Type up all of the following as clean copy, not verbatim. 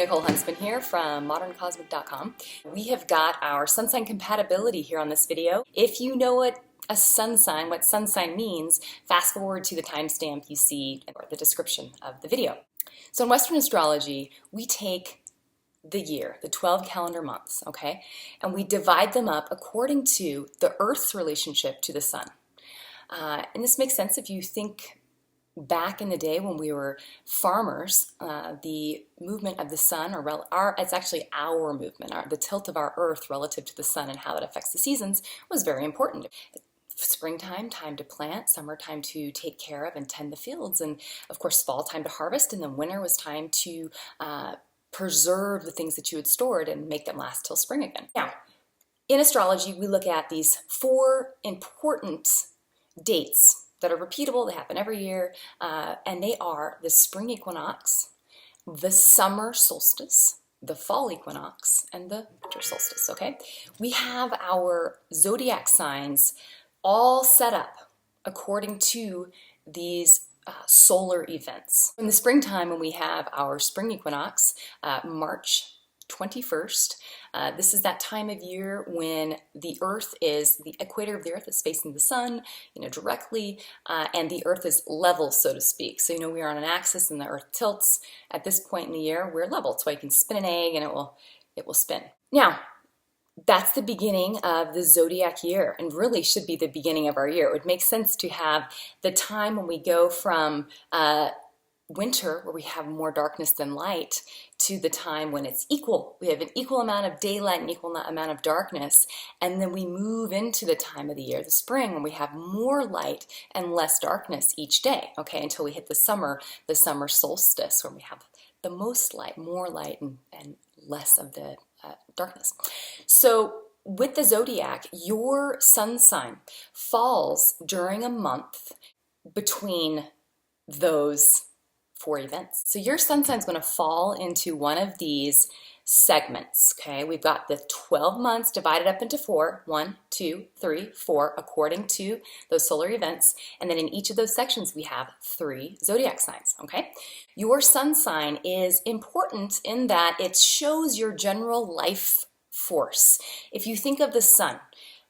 Nicole Huntsman here from moderncosmic.com. We have got our sun sign compatibility here on this video. If you know what sun sign means, fast forward to the timestamp you see or the description of the video. So in Western astrology, we take the year, the 12 calendar months, okay, and we divide them up according to the Earth's relationship to the sun. And this makes sense if you think back in the day when we were farmers. The movement of the sun, it's actually our movement, the tilt of our Earth relative to the sun and how it affects the seasons was very important. Springtime, time to plant, summertime to take care of and tend the fields, and of course fall time to harvest, and then winter was time to preserve the things that you had stored and make them last till spring again. Now, in astrology, we look at these 4 important dates that are repeatable, they happen every year, and they are the spring equinox, the summer solstice, the fall equinox, and the winter solstice, okay? We have our zodiac signs all set up according to these solar events. In the springtime, when we have our spring equinox, March 21st, this is that time of year when the equator of the Earth is facing the sun, directly, and the Earth is level, so to speak. So, we are on an axis and the Earth tilts. At this point in the year, we're level. That's why you can spin an egg and it will spin. Now, that's the beginning of the zodiac year, and really should be the beginning of our year. It would make sense to have the time when we go from winter, where we have more darkness than light, to the time when it's equal. We have an equal amount of daylight and equal amount of darkness, and then we move into the time of the year, the spring, when we have more light and less darkness each day, okay, until we hit the summer solstice, where we have the most light, more light, and less of the darkness. So with the zodiac, your sun sign falls during a month between those 4 events. So your sun sign is going to fall into one of these segments, okay? We've got the 12 months divided up into 4, 1, 2, 3, 4, according to those solar events. And then in each of those sections, we have 3 zodiac signs, okay? Your sun sign is important in that it shows your general life force. If you think of the sun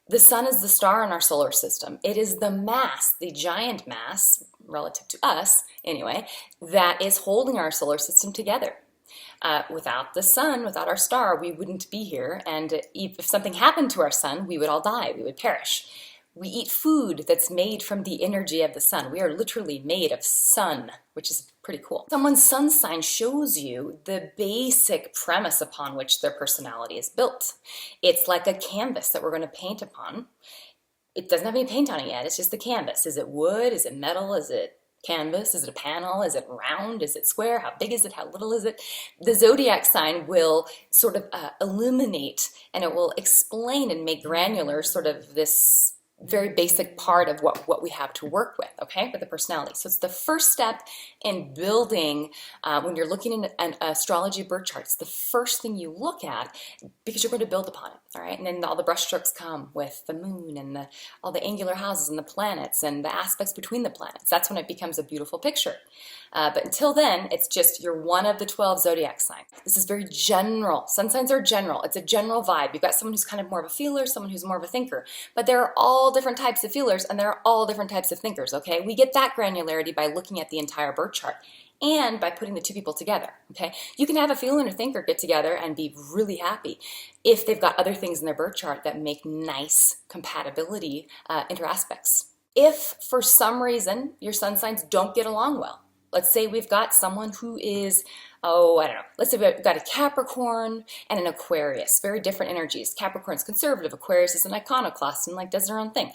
is the star in our solar system. It is the mass, the giant mass, relative to us anyway, that is holding our solar system together. Without the sun, without our star, we wouldn't be here, and if something happened to our sun, we would all die, we would perish. We eat food that's made from the energy of the sun. We are literally made of sun, which is pretty cool. Someone's sun sign shows you the basic premise upon which their personality is built. It's like a canvas that we're going to paint upon. It doesn't have any paint on it yet, it's just the canvas. Is it wood? Is it metal? Is it canvas? Is it a panel? Is it round? Is it square? How big is it? How little is it? The zodiac sign will sort of illuminate, and it will explain and make granular sort of this very basic part of what we have to work with, okay, with the personality. So it's the first step in building, when you're looking at an astrology birth chart, it's the first thing you look at because you're going to build upon it, all right? And then all the brushstrokes come with the moon and all the angular houses and the planets and the aspects between the planets. That's when it becomes a beautiful picture. But until then, it's just you're one of the 12 zodiac signs. This is very general. Sun signs are general. It's a general vibe. You've got someone who's kind of more of a feeler, someone who's more of a thinker. But there are all different types of feelers and there are all different types of thinkers, okay? We get that granularity by looking at the entire birth chart and by putting the 2 people together, okay? You can have a feeler and a thinker get together and be really happy if they've got other things in their birth chart that make nice compatibility interaspects. If for some reason your sun signs don't get along well, let's say we've got someone who is, let's say we've got a Capricorn and an Aquarius, very different energies. Capricorn's conservative, Aquarius is an iconoclast and does their own thing.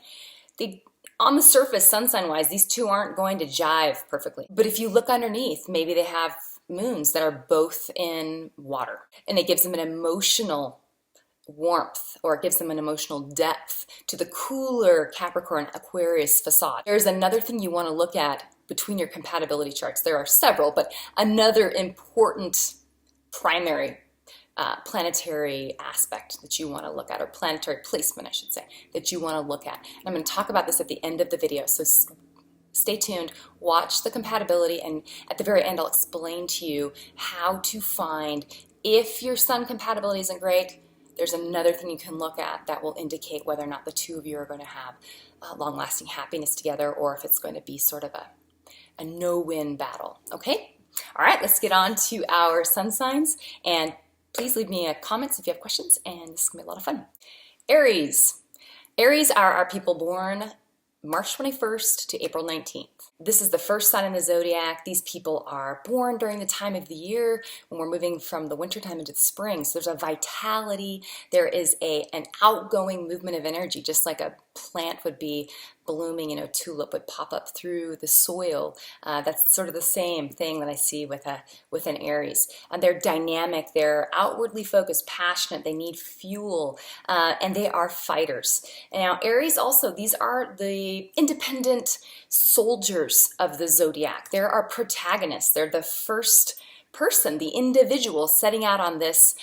On the surface, sun sign wise, these 2 aren't going to jive perfectly. But if you look underneath, maybe they have moons that are both in water, and it gives them an emotional warmth, or it gives them an emotional depth to the cooler Capricorn Aquarius facade. There's another thing you want to look at between your compatibility charts. There are several, but another important primary planetary aspect that you want to look at, or planetary placement, I should say, that you want to look at. And I'm going to talk about this at the end of the video, so stay tuned, watch the compatibility, and at the very end I'll explain to you how to find If your sun compatibility isn't great, there's another thing you can look at that will indicate whether or not the two of you are going to have long-lasting happiness together, or if it's going to be sort of a no-win battle, okay? All right, let's get on to our sun signs, and please leave me comments if you have questions, and this is going to be a lot of fun. Aries. Aries are our people born March 21st to April 19th. This is the first sign in the zodiac. These people are born during the time of the year when we're moving from the wintertime into the spring. So there's a vitality. There is an outgoing movement of energy, just like a plant would be blooming, a tulip would pop up through the soil. That's sort of the same thing that I see with an Aries. They're dynamic, they're outwardly focused, passionate, they need fuel, and they are fighters. Now, Aries also, these are the independent soldiers of the zodiac. They're our protagonists. They're the first person, the individual setting out on this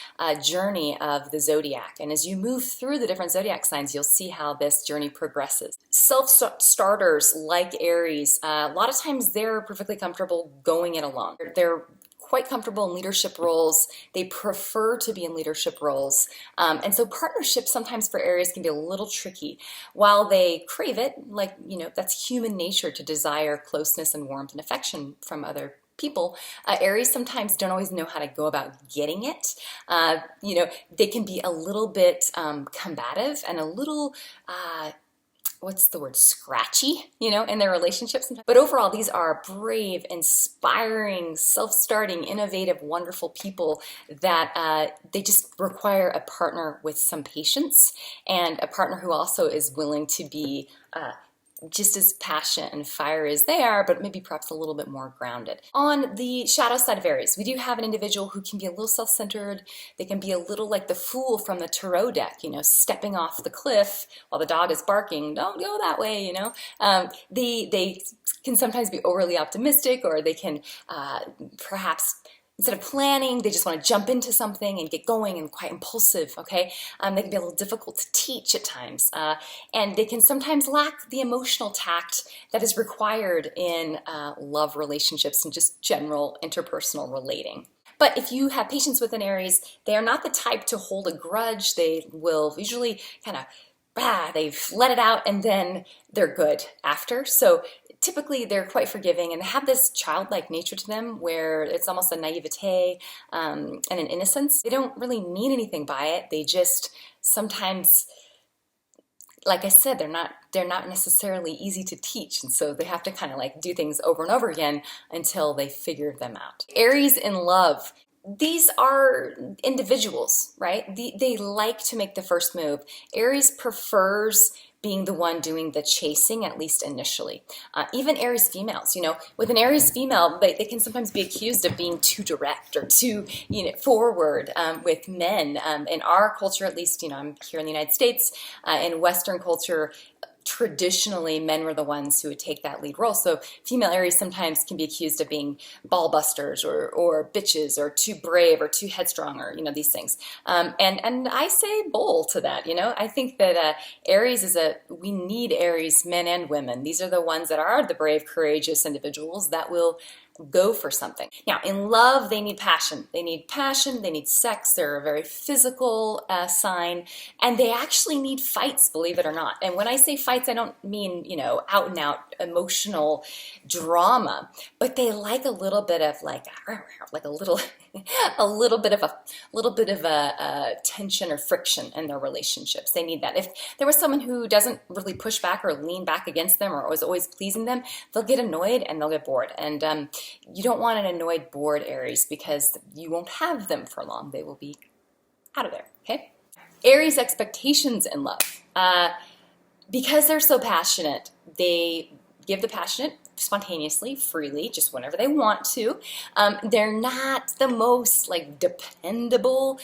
journey of the zodiac. And as you move through the different zodiac signs, you'll see how this journey progresses. Self-starters like Aries, a lot of times they're perfectly comfortable going it alone. They're quite comfortable in leadership roles. They prefer to be in leadership roles. And so partnerships sometimes for Aries can be a little tricky. While they crave it, that's human nature to desire closeness and warmth and affection from other people. Aries sometimes don't always know how to go about getting it. They can be a little bit combative and a little what's the word, scratchy, in their relationships. But overall, these are brave, inspiring, self-starting, innovative, wonderful people that they just require a partner with some patience, and a partner who also is willing to be just as passionate and fiery as they are, but maybe perhaps a little bit more grounded. On the shadow side of Aries, we do have an individual who can be a little self-centered. They can be a little like the fool from the tarot deck, stepping off the cliff while the dog is barking. Don't go that way, They can sometimes be overly optimistic, or they can perhaps, instead of planning, they just want to jump into something and get going, and quite impulsive, okay? They can be a little difficult to teach at times. And they can sometimes lack the emotional tact that is required in love relationships and just general interpersonal relating. But if you have patience with an Aries, they are not the type to hold a grudge. They will usually kind of, they've let it out and then they're good after. So typically they're quite forgiving, and they have this childlike nature to them where it's almost a naivete and an innocence. They don't really mean anything by it. They just sometimes, like I said, they're not necessarily easy to teach, and so they have to kind of do things over and over again until they figure them out. Aries in love. These are individuals, right? They like to make the first move. Aries prefers being the one doing the chasing, at least initially. Even Aries females, with an Aries female, they can sometimes be accused of being too direct or too, forward with men. In our culture, at least, I'm here in the United States, in Western culture, traditionally men were the ones who would take that lead role. So female Aries sometimes can be accused of being ball busters or bitches or too brave or too headstrong, or these things. And I say bowl to that. I think that Aries we need Aries men and women. These are the ones that are the brave, courageous individuals that will go for something. Now, in love, they need passion. They need passion, they need sex. They're a very physical sign, and they actually need fights, believe it or not. And when I say fights, I don't mean, out and out emotional drama, but they like a little bit of a little bit of a tension or friction in their relationships. They need that. If there was someone who doesn't really push back or lean back against them or was always pleasing them, they'll get annoyed and they'll get bored. And you don't want an annoyed, bored Aries, because you won't have them for long. They will be out of there, okay? Aries expectations in love. Because they're so passionate, they give the passionate spontaneously, freely, just whenever they want to. They're not the most dependable,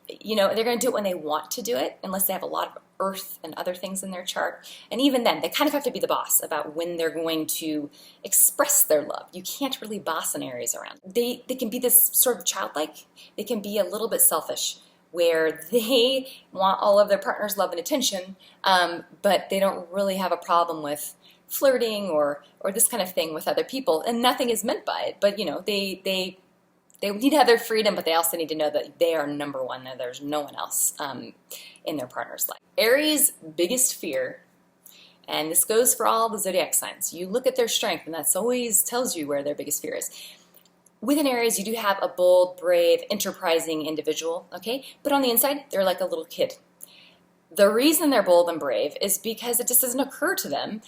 they're going to do it when they want to do it, unless they have a lot of earth and other things in their chart. And even then, they kind of have to be the boss about when they're going to express their love. You can't really boss an Aries around. They can be this sort of childlike. They can be a little bit selfish, where they want all of their partner's love and attention, but they don't really have a problem with flirting or this kind of thing with other people, and nothing is meant by it. But they they need to have their freedom, but they also need to know that they are number one, that there's no one else in their partner's life. Aries' biggest fear, and this goes for all the zodiac signs, you look at their strength, and that's always tells you where their biggest fear is. With an Aries, you do have a bold, brave, enterprising individual, okay? But on the inside, they're like a little kid. The reason they're bold and brave is because it just doesn't occur to them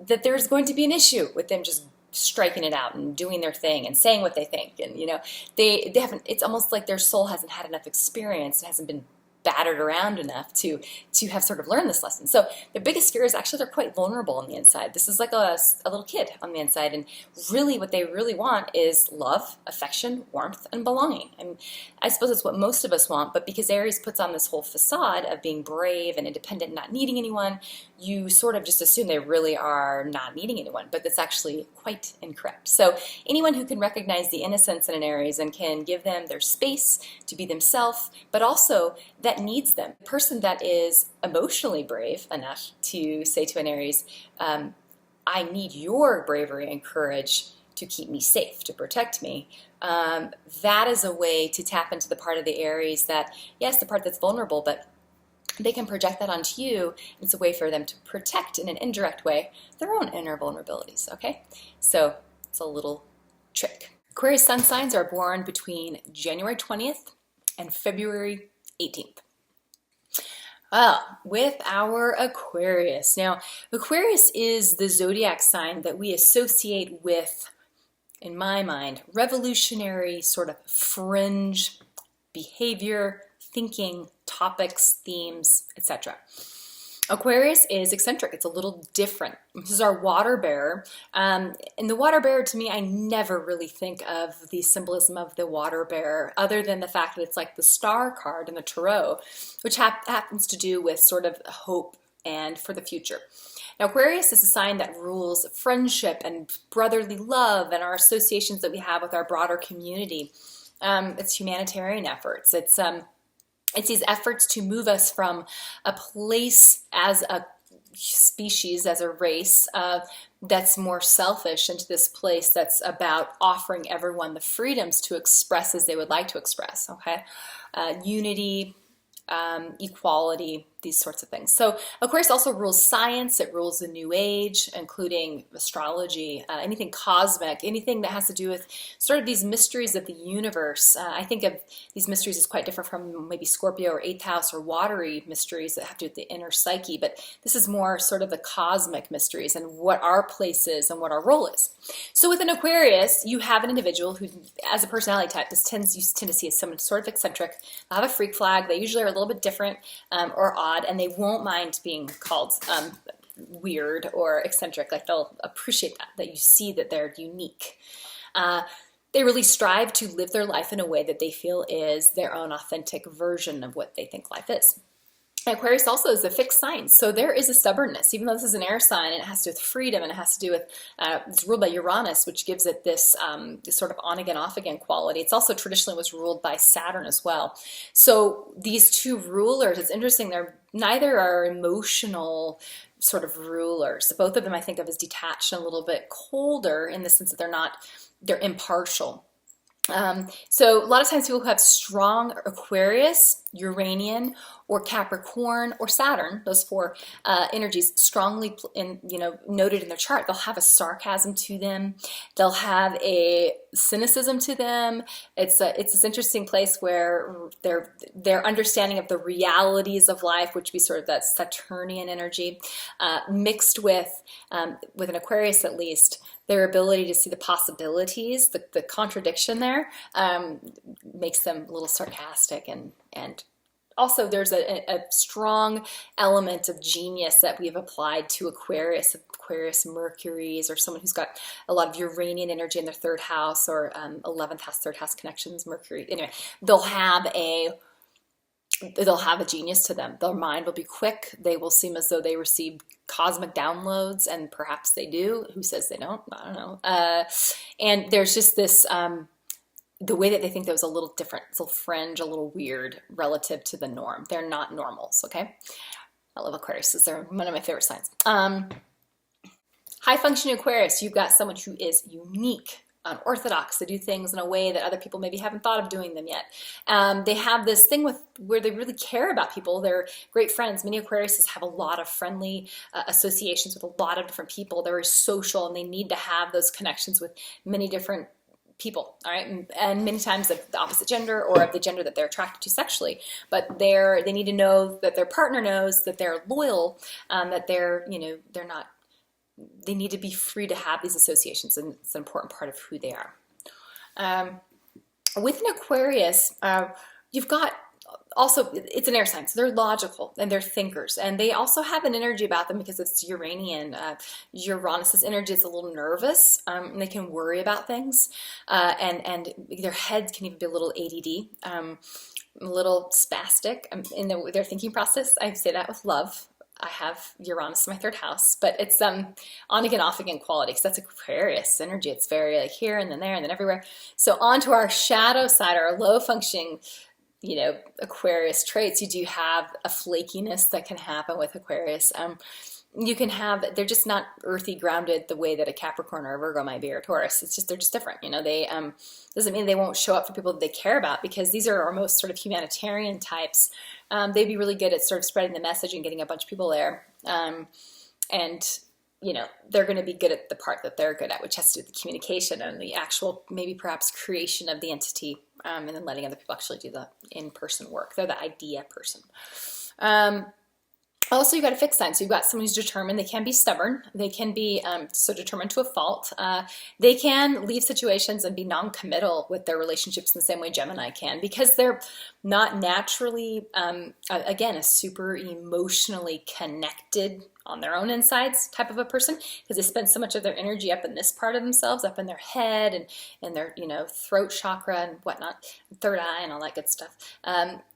that there's going to be an issue with them just striking it out and doing their thing and saying what they think. And, you know, they haven't, it's almost like their soul hasn't had enough experience, it hasn't been battered around enough to have sort of learned this lesson. So their biggest fear is actually they're quite vulnerable on the inside. This is like a little kid on the inside, and really what they really want is love, affection, warmth, and belonging. And I suppose it's what most of us want, but because Aries puts on this whole facade of being brave and independent, not needing anyone, you sort of just assume they really are not needing anyone, but that's actually quite incorrect. So anyone who can recognize the innocence in an Aries and can give them their space to be themselves, but also that needs them. The person that is emotionally brave enough to say to an Aries, I need your bravery and courage to keep me safe, to protect me. That is a way to tap into the part of the Aries that, yes, the part that's vulnerable, but they can project that onto you. It's a way for them to protect in an indirect way their own inner vulnerabilities, okay? So it's a little trick. Aquarius sun signs are born between January 20th and February 18th. With our Aquarius. Now, Aquarius is the zodiac sign that we associate with, in my mind, revolutionary sort of fringe behavior, thinking, topics, themes, etc. Aquarius is eccentric. It's a little different. This is our water bearer. And the water bearer, to me, I never really think of the symbolism of the water bearer other than the fact that it's like the star card in the tarot, which happens to do with sort of hope and for the future. Now, Aquarius is a sign that rules friendship and brotherly love and our associations that we have with our broader community. It's humanitarian efforts. It's these efforts to move us from a place as a species, as a race, that's more selfish into this place that's about offering everyone the freedoms to express as they would like to express, okay? Unity, equality, these sorts of things. So Aquarius also rules science. It rules the new age, including astrology, anything cosmic, anything that has to do with sort of these mysteries of the universe. I think of these mysteries as quite different from maybe Scorpio or 8th house or watery mysteries that have to do with the inner psyche, but this is more sort of the cosmic mysteries and what our place is and what our role is. So with an Aquarius, you have an individual who, as a personality type, you tend to see as someone sort of eccentric. They'll have a freak flag. They usually are a little bit different or odd, and they won't mind being called weird or eccentric. Like, they'll appreciate that you see that they're unique. They really strive to live their life in a way that they feel is their own authentic version of what they think life is. Aquarius also is a fixed sign, so there is a stubbornness. Even though this is an air sign, and it has to do with freedom, and it has to do with, it's ruled by Uranus, which gives it this sort of on-again, off-again quality. It's also traditionally was ruled by Saturn as well. So these two rulers, it's interesting, neither are emotional sort of rulers. Both of them I think of as detached and a little bit colder in the sense that they're impartial. So a lot of times people who have strong Aquarius, Uranian, or Capricorn, or Saturn, those four energies strongly noted in their chart, they'll have a sarcasm to them. They'll have a cynicism to them. It's this interesting place where their understanding of the realities of life, which would be sort of that Saturnian energy, mixed with an Aquarius at least, their ability to see the possibilities, the contradiction there, makes them a little sarcastic, and also there's a strong element of genius that we've applied to Aquarius Mercuries, or someone who's got a lot of Uranian energy in their 3rd house, or 11th house, 3rd house connections, Mercury. Anyway, they'll have a genius to them. Their mind will be quick. They will seem as though they received cosmic downloads, and perhaps they do. Who says they don't? I don't know. And there's just this, the way that they think that was a little different, it's a little fringe, a little weird relative to the norm. They're not normals, okay? I love Aquarius. They're one of my favorite signs. High functioning Aquarius, you've got someone who is unique, unorthodox. They do things in a way that other people maybe haven't thought of doing them yet. They have this thing where they really care about people. They're great friends. Many Aquariuses have a lot of friendly associations with a lot of different people. They're very social, and they need to have those connections with many different people, all right, and many times of the opposite gender or of the gender that they're attracted to sexually. But they need to know that their partner knows that they're loyal, that they're not. They need to be free to have these associations, and it's an important part of who they are. With an Aquarius, you've got also, it's an air sign, so they're logical and they're thinkers, and they also have an energy about them because it's Uranian. Uranus's energy is a little nervous, and they can worry about things, and their heads can even be a little ADD, a little spastic in their thinking process. I say that with love. I have Uranus in my third house, but it's on again, off again quality, because that's Aquarius energy. It's very like here and then there and then everywhere. So onto our shadow side, our low functioning, Aquarius traits, you do have a flakiness that can happen with Aquarius. You can have, they're just not earthy grounded the way that a Capricorn or a Virgo might be, or a Taurus. It's just, they're just different. They doesn't mean they won't show up for people that they care about, because these are our most sort of humanitarian types. They'd be really good at sort of spreading the message and getting a bunch of people there. And they're going to be good at the part that they're good at, which has to do with the communication and the actual, maybe perhaps creation of the entity, and then letting other people actually do the in-person work. They're the idea person. Also, you've got a fixed sign. So you've got someone who's determined. They can be stubborn. They can be so determined to a fault. They can leave situations and be non-committal with their relationships in the same way Gemini can, because they're not naturally, again, a super emotionally connected on their own insides type of a person, because they spend so much of their energy up in this part of themselves, up in their head and their throat chakra and whatnot, third eye and all that good stuff.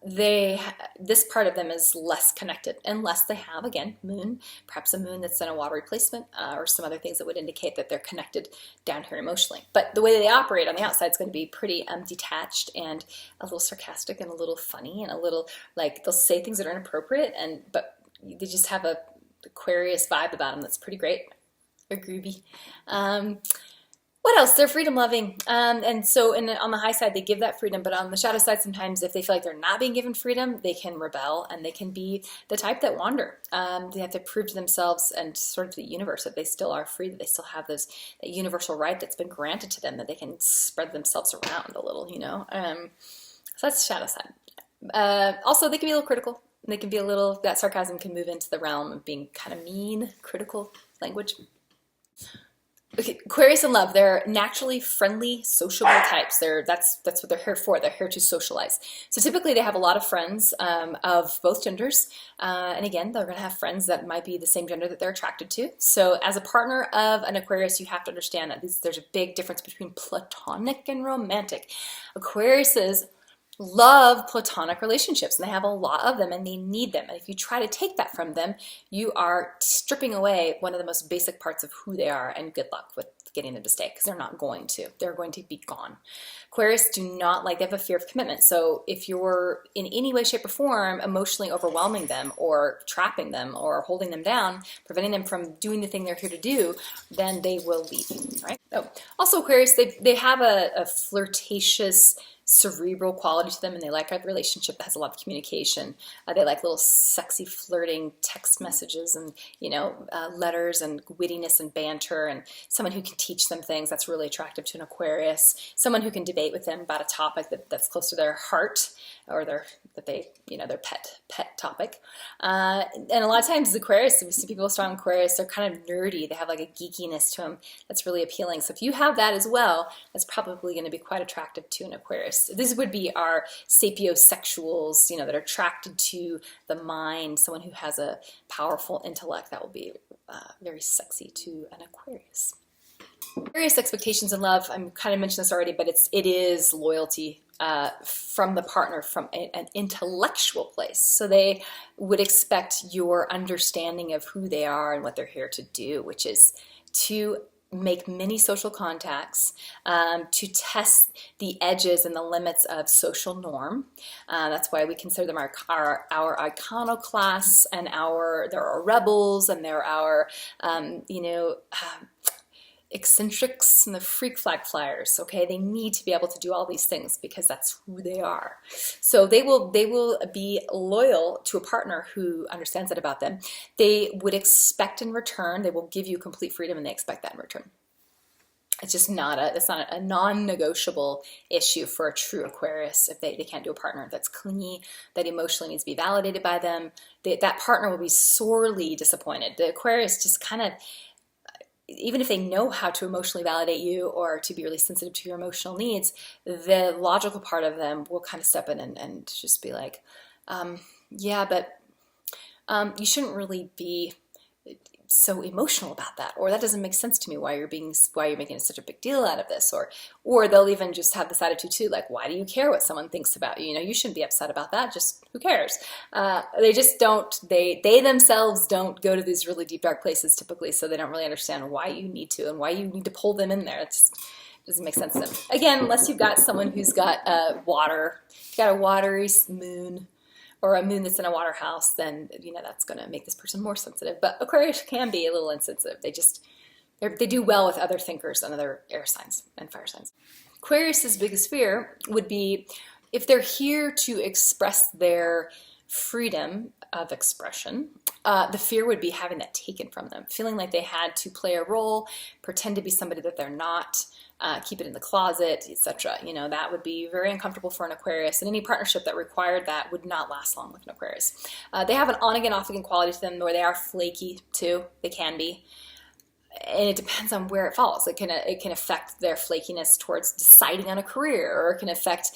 This part of them is less connected, unless they have, again, moon, perhaps a moon that's in a watery placement, or some other things that would indicate that they're connected down here emotionally. But the way they operate on the outside is going to be pretty detached and a little sarcastic and a little funny and a little like they'll say things that are inappropriate, but they just have a Aquarius vibe about them that's pretty great or groovy. What else? They're freedom loving, and so on the high side they give that freedom, but on the shadow side sometimes if they feel like they're not being given freedom, they can rebel, and they can be the type that wander. They have to prove to themselves and sort of the universe that they still are free, that they still have that universal right that's been granted to them, that they can spread themselves around a little, so that's the shadow side. Also, they can be a little critical. They can be a little, that sarcasm can move into the realm of being kind of mean, critical language. Okay, Aquarius in love, they're naturally friendly, sociable types. That's what they're here for. They're here to socialize. So typically they have a lot of friends of both genders. And again, they're going to have friends that might be the same gender that they're attracted to. So as a partner of an Aquarius, you have to understand that there's a big difference between platonic and romantic. Aquariuses love platonic relationships, and they have a lot of them, and they need them. And if you try to take that from them, you are stripping away one of the most basic parts of who they are, and good luck with getting them to stay, because they're not going to. They're going to be gone. Aquarius do not like, they have a fear of commitment. So if you're in any way, shape, or form emotionally overwhelming them or trapping them or holding them down, preventing them from doing the thing they're here to do, then they will leave, right? So also Aquarius, they have a flirtatious, cerebral quality to them, and they like a relationship that has a lot of communication. They like little sexy flirting text messages and letters and wittiness and banter, and someone who can teach them things. That's really attractive to an Aquarius. Someone who can debate with them about a topic that's close to their heart, or their pet topic. And a lot of times Aquarius, we see people strong Aquarius, they're kind of nerdy. They have like a geekiness to them that's really appealing. So if you have that as well, that's probably going to be quite attractive to an Aquarius. This would be our sapiosexuals, that are attracted to the mind, someone who has a powerful intellect. That will be very sexy to an Aquarius. Aquarius expectations in love, I kind of mentioned this already, but it is loyalty from the partner from an intellectual place. So they would expect your understanding of who they are and what they're here to do, which is to make many social contacts, to test the edges and the limits of social norm. That's why we consider them our iconoclasts, and they're our rebels, and they're our, eccentrics and the freak flag flyers. Okay, they need to be able to do all these things because that's who they are. So they will be loyal to a partner who understands that about them. They would expect in return, they will give you complete freedom, and they expect that in return. It's just not a non-negotiable issue for a true Aquarius. If they can't do a partner that's clingy, that emotionally needs to be validated by them, that partner will be sorely disappointed. The Aquarius just kind of, even if they know how to emotionally validate you or to be really sensitive to your emotional needs, the logical part of them will kind of step in and just be like, yeah, but you shouldn't really be so emotional about that, or that doesn't make sense to me, why you're making such a big deal out of this, or they'll even just have this attitude too, like, why do you care what someone thinks about you? You know, you shouldn't be upset about that, just who cares? They just don't, they themselves don't go to these really deep dark places typically, so they don't really understand why you need to and why you need to pull them in there. It doesn't make sense to them. Again, unless you've got someone who's got a watery moon, or a moon that's in a water house, then, you know, that's going to make this person more sensitive. But Aquarius can be a little insensitive. They do well with other thinkers and other air signs and fire signs. Aquarius's biggest fear would be if they're here to express their freedom of expression, the fear would be having that taken from them, feeling like they had to play a role, pretend to be somebody that they're not, keep it in the closet, etc. You know, that would be very uncomfortable for an Aquarius, and any partnership that required that would not last long with an Aquarius. They have an on-again, off-again quality to them, where they are flaky too. They can be. And it depends on where it falls. It can affect their flakiness towards deciding on a career, or it can affect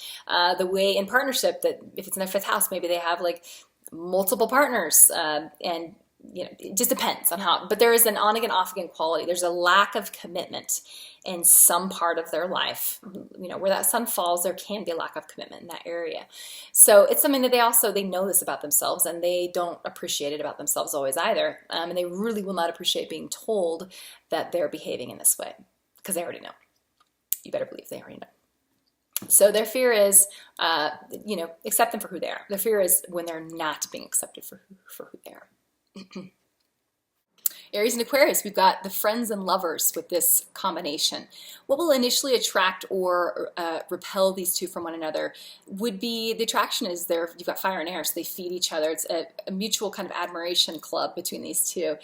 the way in partnership that if it's in their fifth house, maybe they have like multiple partners, and you know, it just depends on how. But there is an on-again, off-again quality. There's a lack of commitment in some part of their life. You know, where that sun falls, there can be a lack of commitment in that area. So it's something that they know this about themselves, and they don't appreciate it about themselves always either. And they really will not appreciate being told that they're behaving in this way, because they already know. You better believe they already know. So their fear is, you know, accept them for who they are. Their fear is when they're not being accepted for who they are. Aries and Aquarius, we've got the friends and lovers with this combination. What will initially attract or repel these two from one another would be, the attraction is you've got fire and air, so they feed each other. It's a mutual kind of admiration club between these two.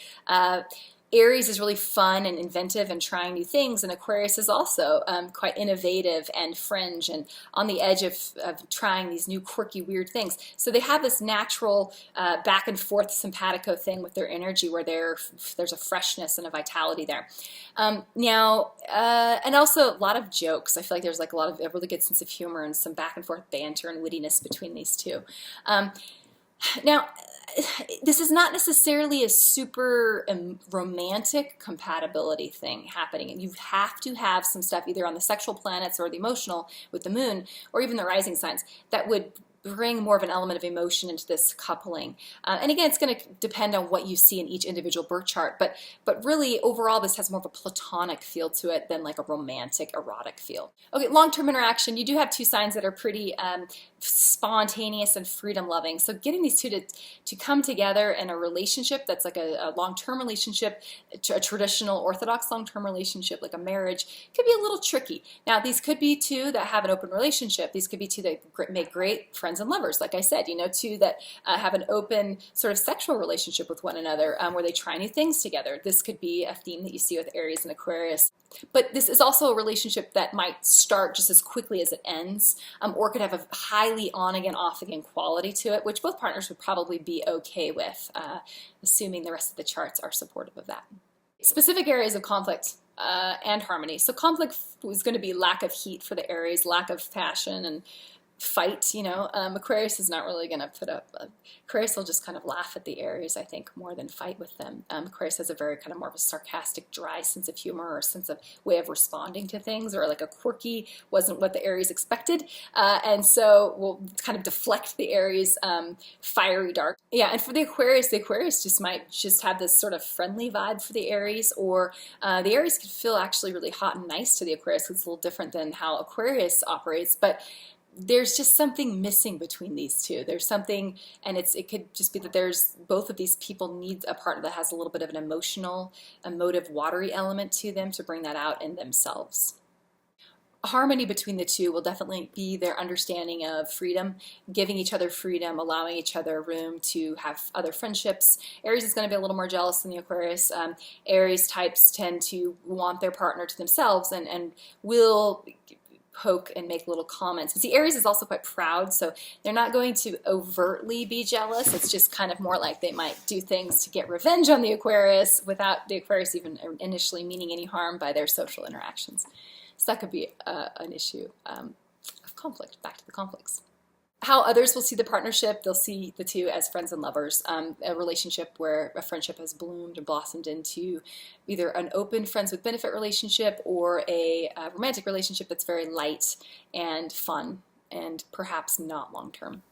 Aries is really fun and inventive and trying new things, and Aquarius is also quite innovative and fringe and on the edge of trying these new quirky weird things. So they have this natural back and forth simpatico thing with their energy, where there's a freshness and a vitality there. And also a lot of jokes. I feel like there's like a really good sense of humor and some back and forth banter and wittiness between these two. Now, this is not necessarily a super romantic compatibility thing happening. You have to have some stuff either on the sexual planets or the emotional with the moon, or even the rising signs, that would bring more of an element of emotion into this coupling. And again, it's going to depend on what you see in each individual birth chart, but really overall this has more of a platonic feel to it than like a romantic, erotic feel. Okay, long-term interaction, you do have two signs that are pretty spontaneous and freedom-loving. So getting these two to come together in a relationship that's like a long-term relationship, a traditional orthodox long-term relationship like a marriage, could be a little tricky. Now, these could be two that have an open relationship. These could be two that make great friends and lovers, like I said, you know, two that have an open sort of sexual relationship with one another, where they try new things together. This could be a theme that you see with Aries and Aquarius. But this is also a relationship that might start just as quickly as it ends, or could have a highly on-again, off-again quality to it, which both partners would probably be okay with, assuming the rest of the charts are supportive of that. Specific areas of conflict and harmony. So conflict is going to be lack of heat for the Aries, lack of passion and fight, you know. Aquarius is not really going to put up, Aquarius will just kind of laugh at the Aries, I think, more than fight with them. Aquarius has a very kind of more of a sarcastic, dry sense of humor, or a sense of way of responding to things, or like a quirky, wasn't what the Aries expected, and so will kind of deflect the Aries fiery dart. Yeah, and for the Aquarius just might just have this sort of friendly vibe for the Aries, or the Aries could feel actually really hot and nice to the Aquarius. It's a little different than how Aquarius operates, but there's just something missing between these two. There's something, and it could just be that there's both of these people need a partner that has a little bit of an emotive, watery element to them to bring that out in themselves. Harmony between the two will definitely be their understanding of freedom, giving each other freedom, allowing each other room to have other friendships. Aries is going to be a little more jealous than the Aquarius. Aries types tend to want their partner to themselves and will poke and make little comments. But see, Aries is also quite proud, so they're not going to overtly be jealous. It's just kind of more like they might do things to get revenge on the Aquarius without the Aquarius even initially meaning any harm by their social interactions. So that could be an issue of conflict. Back to the conflicts. How others will see the partnership, they'll see the two as friends and lovers, a relationship where a friendship has bloomed and blossomed into either an open friends with benefit relationship or a romantic relationship that's very light and fun and perhaps not long-term.